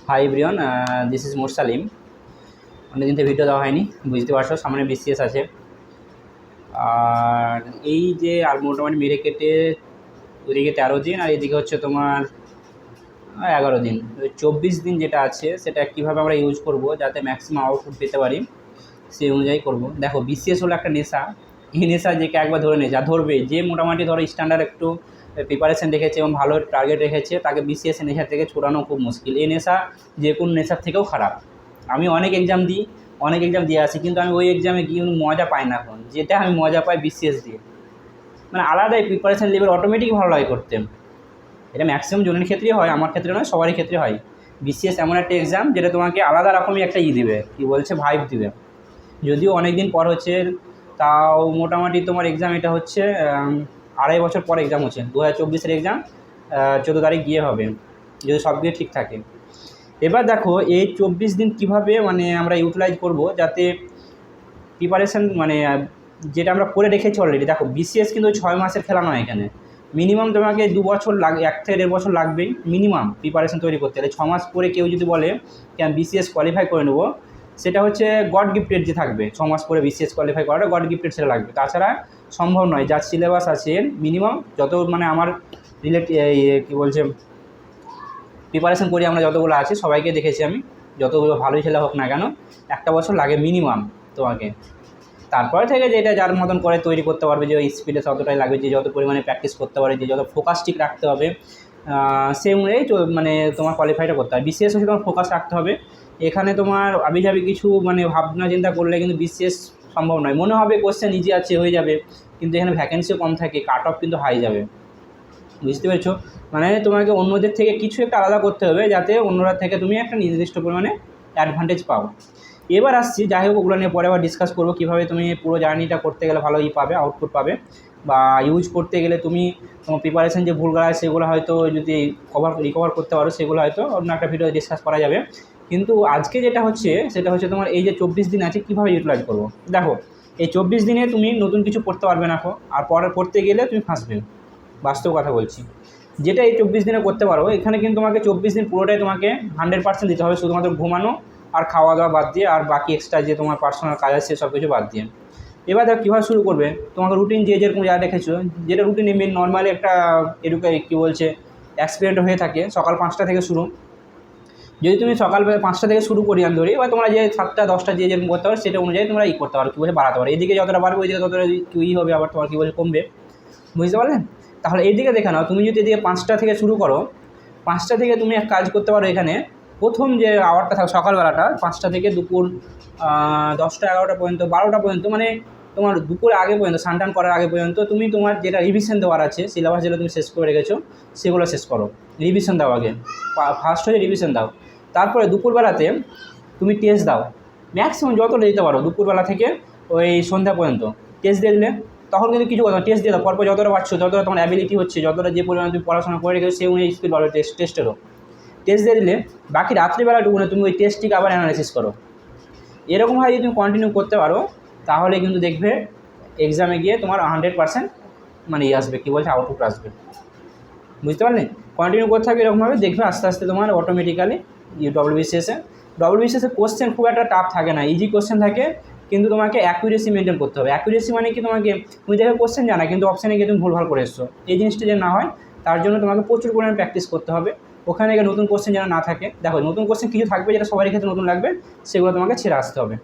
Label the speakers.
Speaker 1: High everyone, this is Morsalim. অনেকদিন থেকে video দেওয়া হয়নি, বুঝতে পারছো সামনে বিসিএস আছে। আর এই যে আর মোটামুটি মেরে কেটে ওইদিকে 13 দিন আর এদিকে হচ্ছে তোমার 11 দিন, 24 দিন যেটা আছে সেটা কীভাবে আমরা ইউজ করব যাতে ম্যাক্সিমাম আউটপুট পেতে পারি সেই অনুযায়ী করব। দেখো বিসিএস হলো একটা নেশা, এই নেশা যে একবার ধরে যা ধরবে, যে মোটামুটি ধরো স্ট্যান্ডার্ড একটু প্রিপারেশন রেখেছে এবং ভালো টার্গেট রেখেছে তাকে বিসিএস নেশা থেকে ছড়ানো খুব মুশকিল। এই নেশা যে কোনো নেশার থেকেও খারাপ। আমি অনেক এক্সাম দিয়ে আসি, কিন্তু আমি ওই এক্সামে গিয়ে মজা পাই না। এখন যেটা আমি মজা পাই বিসিএস দিয়ে, মানে আলাদাই প্রিপারেশন লেভেল অটোমেটিক ভালো লাগে করতে। এটা ম্যাক্সিমাম জনের ক্ষেত্রেই হয়, আমার ক্ষেত্রে নয়, সবারই ক্ষেত্রে হয়। বিসিএস এমন একটা এক্সাম যেটা তোমাকে আলাদা রকমই একটা দিবে, কী বলছে ভাইব দিবে। যদিও অনেক দিন পর হচ্ছে, তাও মোটামুটি তোমার এক্সাম এটা হচ্ছে 2.5 বছর পর এক্সাম হচ্ছে। 2024-এর এক্সাম 14 তারিখ গিয়ে হবে, যদি সব দিয়ে ঠিক থাকে। এবার দেখো এই 24 দিন কীভাবে মানে আমরা ইউটিলাইজ করব যাতে প্রিপারেশান মানে যেটা আমরা করে রেখেছি অলরেডি। দেখো বিসিএস কিন্তু 6 মাসের খেলা নয়, এখানে মিনিমাম তোমাকে 2 বছর 1 থেকে 1.5 বছর লাগবেই মিনিমাম প্রিপারেশান তৈরি করতে গেলে। 6 মাস পরে কেউ যদি বলে কি আমি বিসিএস কোয়ালিফাই করে নেবো, সেটা হচ্ছে গড গিফটেড যে থাকবে। 6 মাস পরে বিসিএস কোয়ালিফাই করাটা গড গিফটেড সেটা লাগবে, তাছাড়া সম্ভব নয়। যার সিলেবাস আছে মিনিমাম যত মানে আমার কী বলছে প্রিপারেশান করি আমরা যতগুলো আছে সবাইকে দেখেছি আমি, যতগুলো ভালোই ছেলে হোক না কেন 1 বছর লাগে মিনিমাম তোমাকে। তারপরে থেকে যেটা যার মতন করে তৈরি করতে পারবে, যে স্পিডে ততটাই লাগবে, যে যত পরিমাণে প্র্যাকটিস করতে পারে, যে যত ফোকাস ঠিক রাখতে হবে সেই অনুযায়ী মানে তোমার কোয়ালিফাইটা করতে হবে। বিসিএস হচ্ছে তোমার ফোকাস রাখতে হবে। এখানে তোমার আবিজাবি কিছু মানে ভাবনা চিন্তা করলে কিন্তু বিসিএস সম্ভব নয়। মনে হবে কোশ্চেন ইজি আছে হয়ে যাবে, কিন্তু এখানে ভ্যাকেন্সিও কম থাকে, কাট অফ কিন্তু হাই যাবে। বুঝতে পেরেছো? মানে তোমাকে অন্যদের থেকে কিছু একটা আলাদা করতে হবে যাতে অন্যরা থেকে তুমি একটা নির্দিষ্ট পরিমাণে অ্যাডভান্টেজ পাও। এবার আসছি, যাই হোক ওগুলো নিয়ে পরে আবার ডিসকাস করবো কীভাবে তুমি পুরো জার্নিটা করতে গেলে ভালো পাবে, আউটপুট পাবে, বা ইউজ করতে গেলে তুমি তোমার প্রিপারেশন যে ভুলগুলো আছে সেগুলো হয়তো যদি রিকভার করতে পারো, সেগুলো হয়তো অন্য একটা ভিডিও ডিসকাস করা যাবে। কিন্তু আজকে যেটা হচ্ছে সেটা হচ্ছে তোমার এই যে 24 দিন আছে কীভাবে ইউটিলাইজ করবো। দেখো এই 24 দিনে তুমি নতুন কিছু পড়তে পারবে না, আর পরে পড়তে গেলে তুমি ফাঁসবে। বাস্তব কথা বলছি, যেটা এই 24 দিনে করতে পারো, এখানে কিন্তু তোমাকে 24 দিন পুরোটাই তোমাকে 100% দিতে হবে, শুধুমাত্র ঘুমানো আর খাওয়া দাওয়া বাদ দিয়ে, আর বাকি এক্সট্রা যে তোমার পার্সোনাল কাজ আছে সব কিছু বাদ দিয়ে। এবার দেখো কীভাবে শুরু করবে। তোমাকে রুটিন যে যেরকম যা রেখেছো, যেটা রুটিন মেন নর্মালি একটা কী বলছে এক্সপিরিয়েন্ট হয়ে থাকে, সকাল 5টা থেকে শুরু। যদি তুমি সকাল 5টা থেকে শুরু করি আমি ধরি, এবার তোমরা যে 7টা 10টা যে যেরকম করতে পারো সেটা অনুযায়ী তোমরা করতে পারো, কী বলছে বাড়াতে পারো। এদিকে যতটা পারবে ওইদিকে ততটা হবে, আবার তোমার কী বলছে কমবে। বুঝতে পারলেন? তাহলে এইদিকে দেখে নাও, তুমি যদি এদিকে 5টা থেকে শুরু করো, 5টা থেকে তুমি এক কাজ করতে পারো। এখানে প্রথম যে আওয়ারটা থাকে সকালবেলাটা 5টা থেকে দুপুর 10টা 11টা পর্যন্ত 12টা পর্যন্ত, মানে তোমার দুপুর আগে পর্যন্ত স্নান করার আগে পর্যন্ত তুমি তোমার যেটা রিভিশন দেওয়ার আছে, সিলেবাস যেটা তুমি শেষ করে রেখেছো সেগুলো শেষ করো। রিভিশন দাও আগে, ফার্স্ট হয়ে রিভিশন দাও। তারপরে দুপুরবেলাতে তুমি টেস্ট দাও, ম্যাক্সিমাম যতটা দিতে পারো দুপুরবেলা থেকে ওই সন্ধ্যা পর্যন্ত টেস্ট দিয়ে দিলে। তখন কিন্তু কিছু কথা টেস্ট দিয়ে দাও, পরপর যতটা পারছো, যতটা তোমার অ্যাবিলিটি হচ্ছে, যতটা যে পরিমাণে তুমি পড়াশোনা করে রেখেছো সেই অনুযায়ী স্পিড বাড়বে টেস্টেরও। টেস্ট দিয়ে দিলে বাকি রাত্রিবেলাটুকুনে তুমি ওই টেস্টটিকে আবার অ্যানালাইসিস করো। এরকমভাবে যদি তুমি কন্টিনিউ করতে পারো তাহলে কিন্তু দেখবে এক্সামে গিয়ে তোমার 100% মানে আসবে, কী বলছে আউটপুট আসবে। বুঝতে পারলে? কন্টিনিউ করতে থাকবে এরকমভাবে, দেখবে আস্তে আস্তে তোমার অটোমেটিক্যালি ডব্লিউবিসিএসে কোশ্চেন খুব একটা টাফ থাকে না, ইজি কোশ্চেন থাকে, কিন্তু তোমাকে অ্যাকুরেসি মেনটেন করতে হবে। অ্যাকুরেসি মানে কি, তুমি দেখে কোশ্চেন জানা কিন্তু অপশানে গিয়ে তুমি ভুলভাল করে এসছো, এই জিনিসটা যেন না হয় তার জন্য তোমাকে প্রচুর পরিমাণে প্র্যাকটিস করতে হবে। ওখানে গিয়ে নতুন কোশ্চেন যেন না থাকে। দেখো নতুন কোশ্চেন কিছু থাকবে যেটা সবার ক্ষেত্রে নতুন লাগবে, সেগুলো তোমাকে ছেড়ে আসতে হবে।